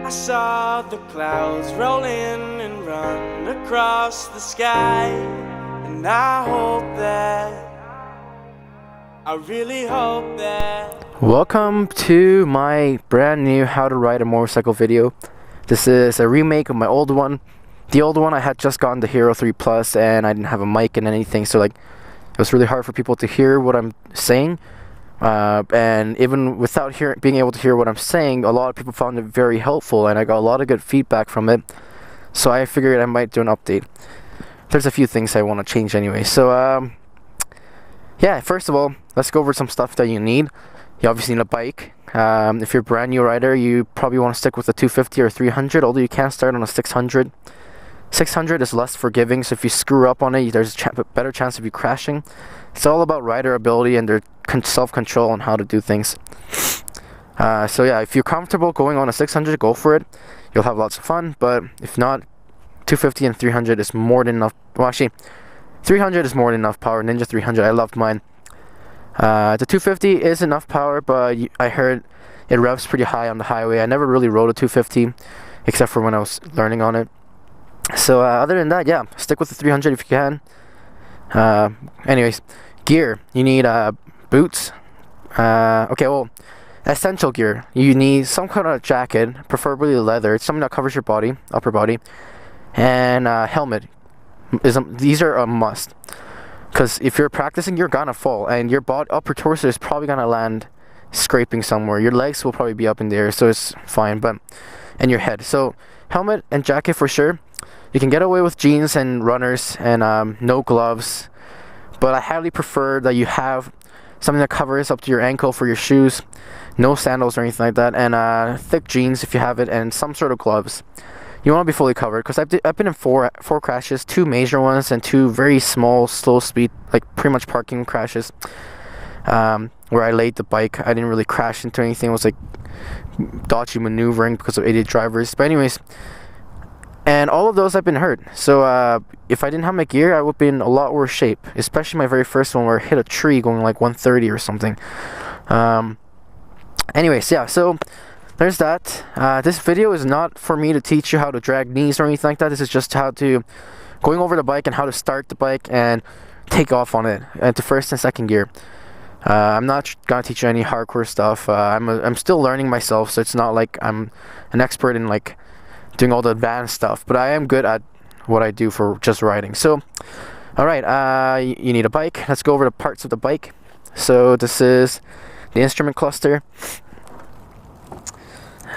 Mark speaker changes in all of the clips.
Speaker 1: I saw the clouds roll in and run across the sky, and I really hope that.
Speaker 2: Welcome to my brand new how to ride a motorcycle video. This is a remake of my old one. The old one I had just gotten the Hero 3 Plus and I didn't have a mic and anything, so like it was really hard for people to hear what I'm saying. And even without being able to hear what I'm saying, a lot of people found it very helpful and I got a lot of good feedback from it. So I figured I might do an update. There's a few things I want to change anyway. So yeah, first of all, let's go over some stuff that you need. You obviously need a bike. If you're a brand new rider, you probably want to stick with a 250 or 300, although you can start on a 600. 600 is less forgiving, so if you screw up on it, there's a better chance of you crashing. It's all about rider ability and their self-control on how to do things. So yeah, if you're comfortable going on a 600, go for it. You'll have lots of fun, but if not, 250 and 300 is more than enough. Well, actually, 300 is more than enough power. Ninja 300, I loved mine. The 250 is enough power, but I heard it revs pretty high on the highway. I never really rode a 250, except for when I was learning on it. So other than that, yeah, stick with the 300 if you can. Anyways, gear. You need boots. Okay, well, essential gear. You need some kind of jacket, preferably leather. It's something that covers your body, upper body, and helmet. These are a must. Because if you're practicing, you're gonna fall, and your upper torso is probably gonna land scraping somewhere. Your legs will probably be up in the air, so it's fine. And your head. So helmet and jacket for sure. You can get away with jeans and runners and no gloves, but I highly prefer that you have something that covers up to your ankle for your shoes, no sandals or anything like that, and thick jeans if you have it, and some sort of gloves. You want to be fully covered, because I've been in four crashes, 2 major ones and 2 very small, slow speed, like pretty much parking crashes, where I laid the bike. I didn't really crash into anything. It was like dodgy maneuvering because of idiot drivers. But anyways, and all of those I've been hurt. So if I didn't have my gear, I would be in a lot worse shape, especially my very first one where I hit a tree going like 130 or something. Anyways, yeah, so there's that. This video is not for me to teach you how to drag knees or anything like that. This is just going over the bike and how to start the bike and take off on it into first and second gear. I'm not gonna teach you any hardcore stuff. I'm still learning myself, so it's not like I'm an expert in like doing all the advanced stuff, but I am good at what I do for just riding. So alright, you need a bike. Let's go over the parts of the bike. So this is the instrument cluster.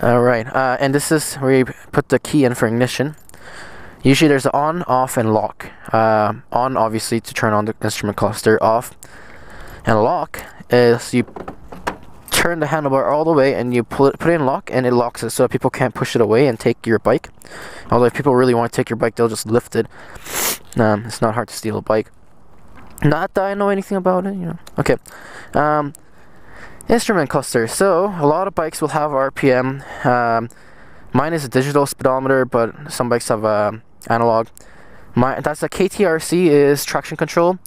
Speaker 2: Alright, and this is where you put the key in for ignition. Usually there's an on, off, and lock. On, obviously, to turn on the instrument cluster. Off and lock is you turn the handlebar all the way and you put it in lock, and it locks it so that people can't push it away and take your bike. Although if people really want to take your bike, they'll just lift it. It's not hard to steal a bike. Not that I know anything about it, you know. Okay. Instrument cluster. So a lot of bikes will have RPM. Mine is a digital speedometer, but some bikes have analog. That's a KTRC is traction control.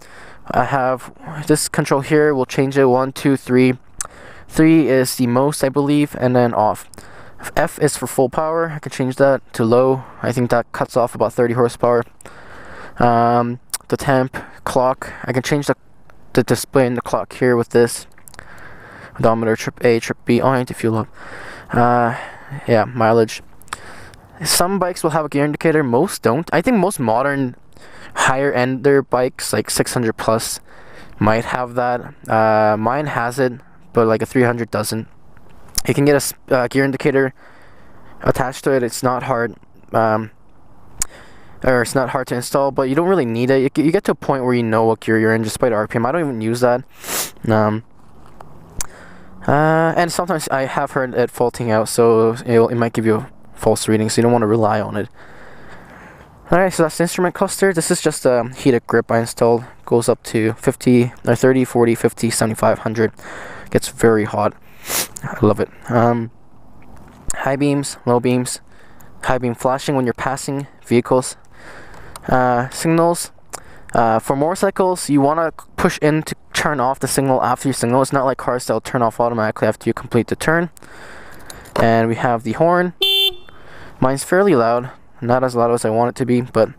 Speaker 2: I have this control here. We'll change it 1, 2, 3. 3 is the most, I believe, and then off. F is for full power. I can change that to low. I think that cuts off about 30 horsepower. The temp, clock. I can change the display in the clock here with this. Odometer, trip A, trip B, if you look. Yeah, mileage. Some bikes will have a gear indicator, most don't. I think most modern higher ender bikes, like 600 plus, might have that. Mine has it, but like a 300 doesn't. You can get a gear indicator attached to it. It's not hard, or it's not hard to install, but you don't really need it. You get to a point where you know what gear you're in just by the RPM. I don't even use that. And sometimes I have heard it faulting out, so it might give you a false reading, so you don't want to rely on it. Alright, so that's the instrument cluster. This is just a heated grip I installed. Goes up to 50, or 30, 40, 50, 75, 100. Gets very hot. I love it. High beams, low beams. High beam flashing when you're passing vehicles. Signals. For motorcycles, you want to push in to turn off the signal after you signal. It's not like cars that'll turn off automatically after you complete the turn. And we have the horn. Mine's fairly loud, not as loud as I want it to be, but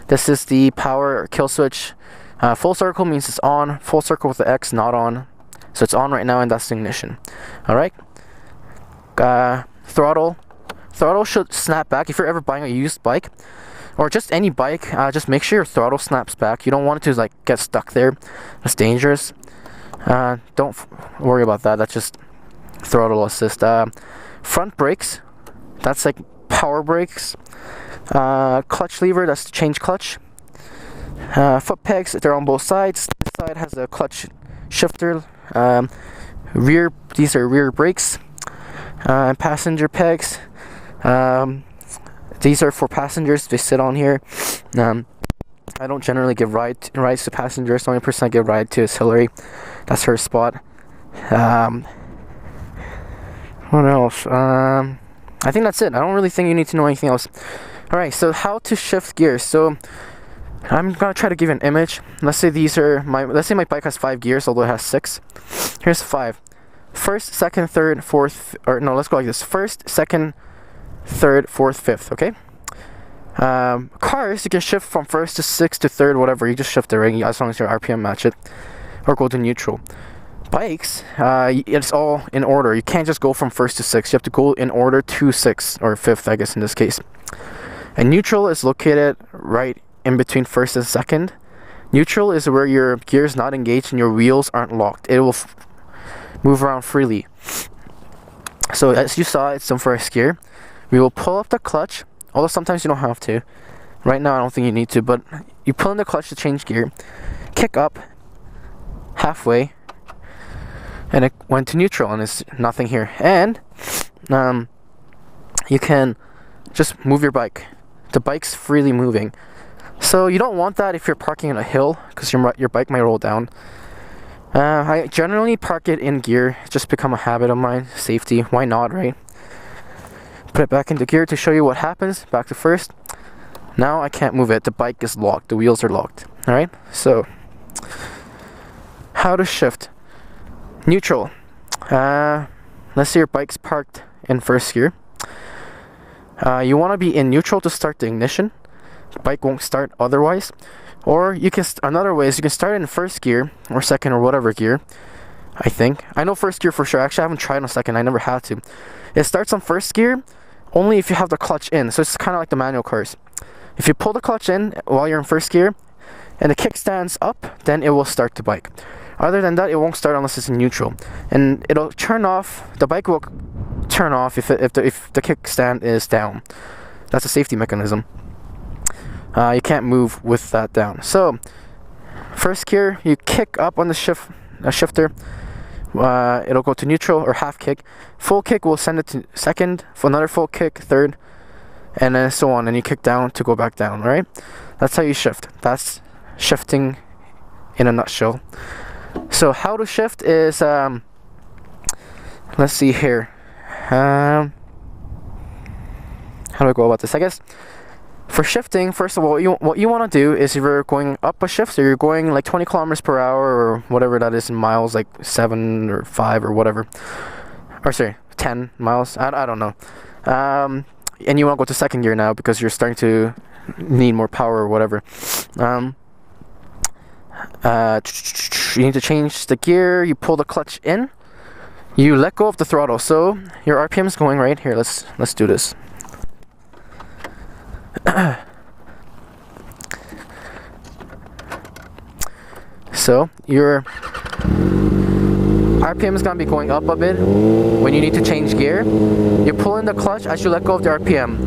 Speaker 2: this is the power kill switch. Full circle means it's on, full circle with the X not on. So it's on right now, and that's the ignition. Alright. Throttle. Throttle should snap back. If you're ever buying a used bike, or just any bike, just make sure your throttle snaps back. You don't want it to like get stuck there. That's dangerous. Don't worry about that. That's just throttle assist. Front brakes. That's like power brakes. Clutch lever. That's to change clutch. Foot pegs. They're on both sides. This side has a clutch shifter. Rear. These are rear brakes. And passenger pegs. These are for passengers. They sit on here. I don't generally give rides to passengers. The only person I give ride to is Hillary. That's her spot. What else? I think that's it. I don't really think you need to know anything else. Alright, so how to shift gears. So I'm gonna try to give you an image. Let's say my bike has 5 gears, although it has 6. Here's 5. First, second, third, fourth, or no, let's go like this. First, second, third, fourth, fifth, okay? Cars, you can shift from first to sixth to third, whatever. You just shift it, right? As long as your RPM match it. Or go to neutral. Bikes, it's all in order. You can't just go from first to sixth. You have to go in order to sixth, or fifth, I guess, in this case. And neutral is located right in between first and second. Neutral is where your gear is not engaged and your wheels aren't locked. It will move around freely. So as you saw, it's in first gear. We will pull up the clutch, although sometimes you don't have to. Right now I don't think you need to, but you pull in the clutch to change gear, kick up halfway, and it went to neutral, and it's nothing here. And you can just move your bike. The bike's freely moving. So you don't want that if you're parking on a hill, because your bike might roll down. I generally park it in gear. It's just become a habit of mine. Safety, why not, right? Put it back into gear to show you what happens. Back to first. Now I can't move it. The bike is locked. The wheels are locked. Alright? So, how to shift. Neutral. Let's say your bike's parked in first gear. You want to be in neutral to start the ignition. The bike won't start otherwise. Or you can, another way is you can start in first gear, or second, or whatever gear, I think. I know first gear for sure. Actually, I haven't tried on second. I never had to. It starts on first gear only if you have the clutch in. So it's kind of like the manual cars. If you pull the clutch in while you're in first gear, and the kickstand's up, then it will start the bike. Other than that, it won't start unless it's in neutral. And it'll turn off, the bike will turn off if the kickstand is down. That's a safety mechanism. You can't move with that down. So, first gear, you kick up on the shifter. It'll go to neutral or half kick. Full kick will send it to second. For another full kick, third, and then so on. And you kick down to go back down. Right? That's how you shift. That's shifting in a nutshell. So how to shift is let's see here. How do I go about this? I guess. For shifting, first of all, what you want to do is if you're going up a shift, so you're going like 20 kilometers per hour or whatever that is in miles, like 7 or 5 or whatever. Or sorry, 10 miles. I don't know. And you want to go to second gear now because you're starting to need more power or whatever. You need to change the gear. You pull the clutch in. You let go of the throttle. So your RPM is going right here. Let's do this. So your RPM is going to be going up a bit when you need to change gear. You pull in the clutch as you let go of the RPM,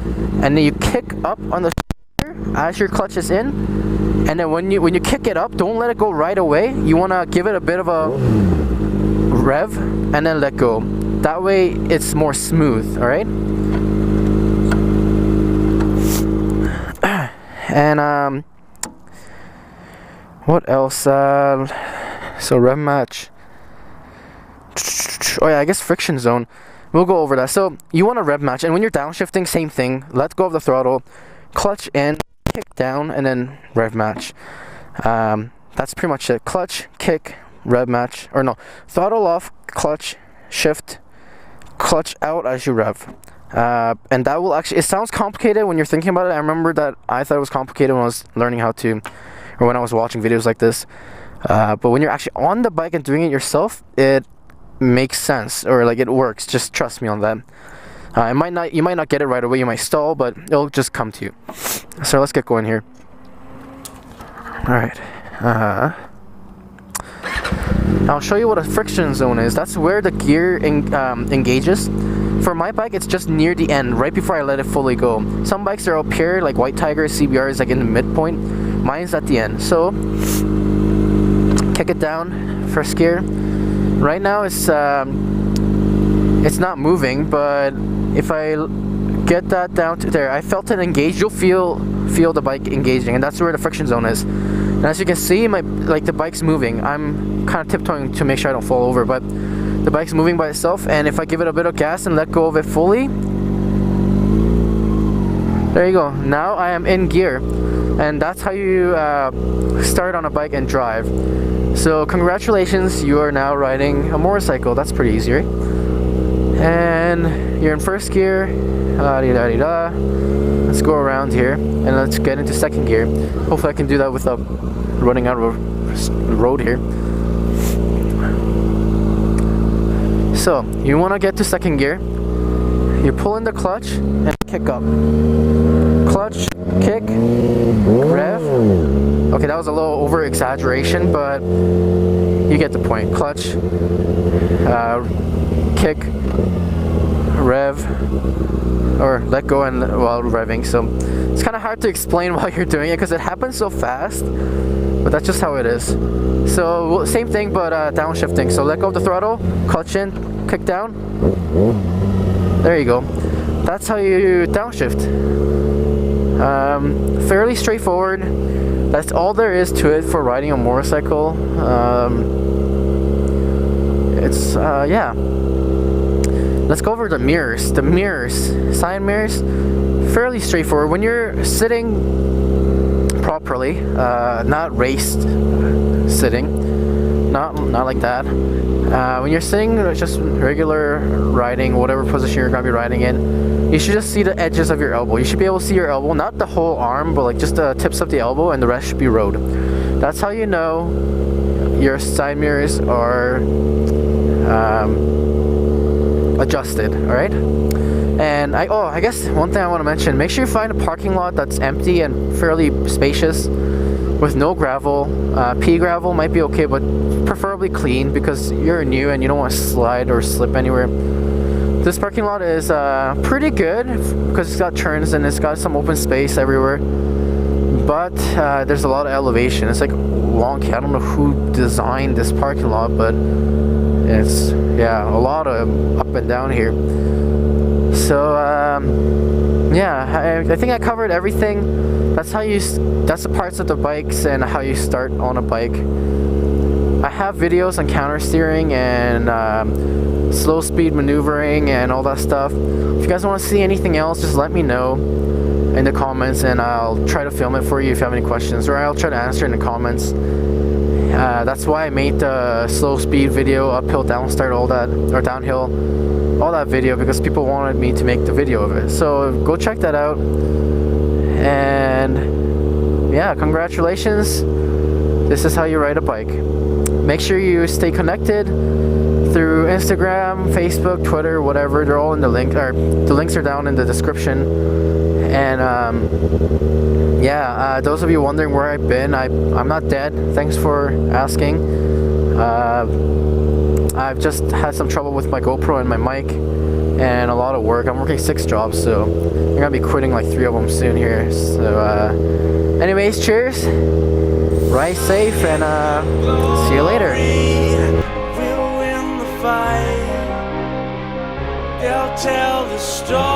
Speaker 2: and then you kick up on the as your clutch is in. And then when you kick it up, don't let it go right away. You want to give it a bit of a rev and then let go. That way it's more smooth. All right. And what else? So rev match. Oh yeah, I guess friction zone. We'll go over that. So you want a rev match, and when you're downshifting, same thing. Let go of the throttle, clutch in, kick down, and then rev match. That's pretty much it. Clutch, kick, rev match. Or no, throttle off, clutch, shift, clutch out as you rev. And that will actually, it sounds complicated when you're thinking about it. I remember that I thought it was complicated when I was learning how to, or when I was watching videos like this. But when you're actually on the bike and doing it yourself, it makes sense, or like it works. Just trust me on that. You might not get it right away, you might stall, but it'll just come to you. So let's get going here. Alright. I'll show you what a friction zone is. That's where the gear engages. For my bike, it's just near the end, right before I let it fully go. Some bikes are up here, like White Tiger, CBR is like in the midpoint. Mine's at the end. So, kick it down, first gear. Right now it's not moving, but if I get that down to there, I felt it engage. You'll feel the bike engaging, and that's where the friction zone is. And as you can see, the bike's moving. I'm kind of tiptoeing to make sure I don't fall over, but the bike's moving by itself. And if I give it a bit of gas and let go of it fully, there you go. Now I am in gear, and that's how you start on a bike and drive. So congratulations, you are now riding a motorcycle. That's pretty easy, right? And you're in first gear. Let's go around here and let's get into second gear. Hopefully I can do that without running out of the road here. So you want to get to second gear. You pull in the clutch and kick up. Clutch, kick, rev. Okay, that was a little over exaggeration, but you get the point. Clutch, kick, rev, or let go and while revving. So it's kind of hard to explain while you're doing it because it happens so fast, but that's just how it is. So same thing, but downshifting. So let go of the throttle, clutch in, kick down. There you go. That's how you downshift. Fairly straightforward. That's all there is to it for riding a motorcycle. Yeah. Let's go over the mirrors. The mirrors, side mirrors, fairly straightforward. When you're sitting properly, not raced sitting, not like that. When you're sitting, just regular riding, whatever position you're gonna be riding in, you should just see the edges of your elbow. You should be able to see your elbow, not the whole arm, but like just the tips of the elbow, and the rest should be road. That's how you know your side mirrors are adjusted. All right. And I guess one thing I want to mention: make sure you find a parking lot that's empty and fairly spacious, with no gravel. Pea gravel might be okay, but preferably clean because you're new and you don't want to slide or slip anywhere. This parking lot is pretty good because it's got turns and it's got some open space everywhere. But there's a lot of elevation. It's like wonky. I don't know who designed this parking lot, but it's a lot of up and down here. So yeah, I think I covered everything. That's the parts of the bikes and how you start on a bike. I have videos on counter steering and slow speed maneuvering and all that stuff. If you guys want to see anything else, just let me know in the comments and I'll try to film it for you if you have any questions, or I'll try to answer in the comments. That's why I made the slow speed video, uphill, downstart, all that, or downhill, all that video, because people wanted me to make the video of it. So go check that out. And yeah, congratulations. This is how you ride a bike. Make sure you stay connected through Instagram, Facebook, Twitter, whatever. They're all in the link, or the links are down in the description. And those of you wondering where I've been, I'm not dead. Thanks for asking. I've just had some trouble with my GoPro and my mic and a lot of work. I'm working 6 jobs, so I'm gonna be quitting like 3 of them soon here. So anyways, cheers, ride safe, and see you later.
Speaker 1: We'll win the fight. They'll tell the story.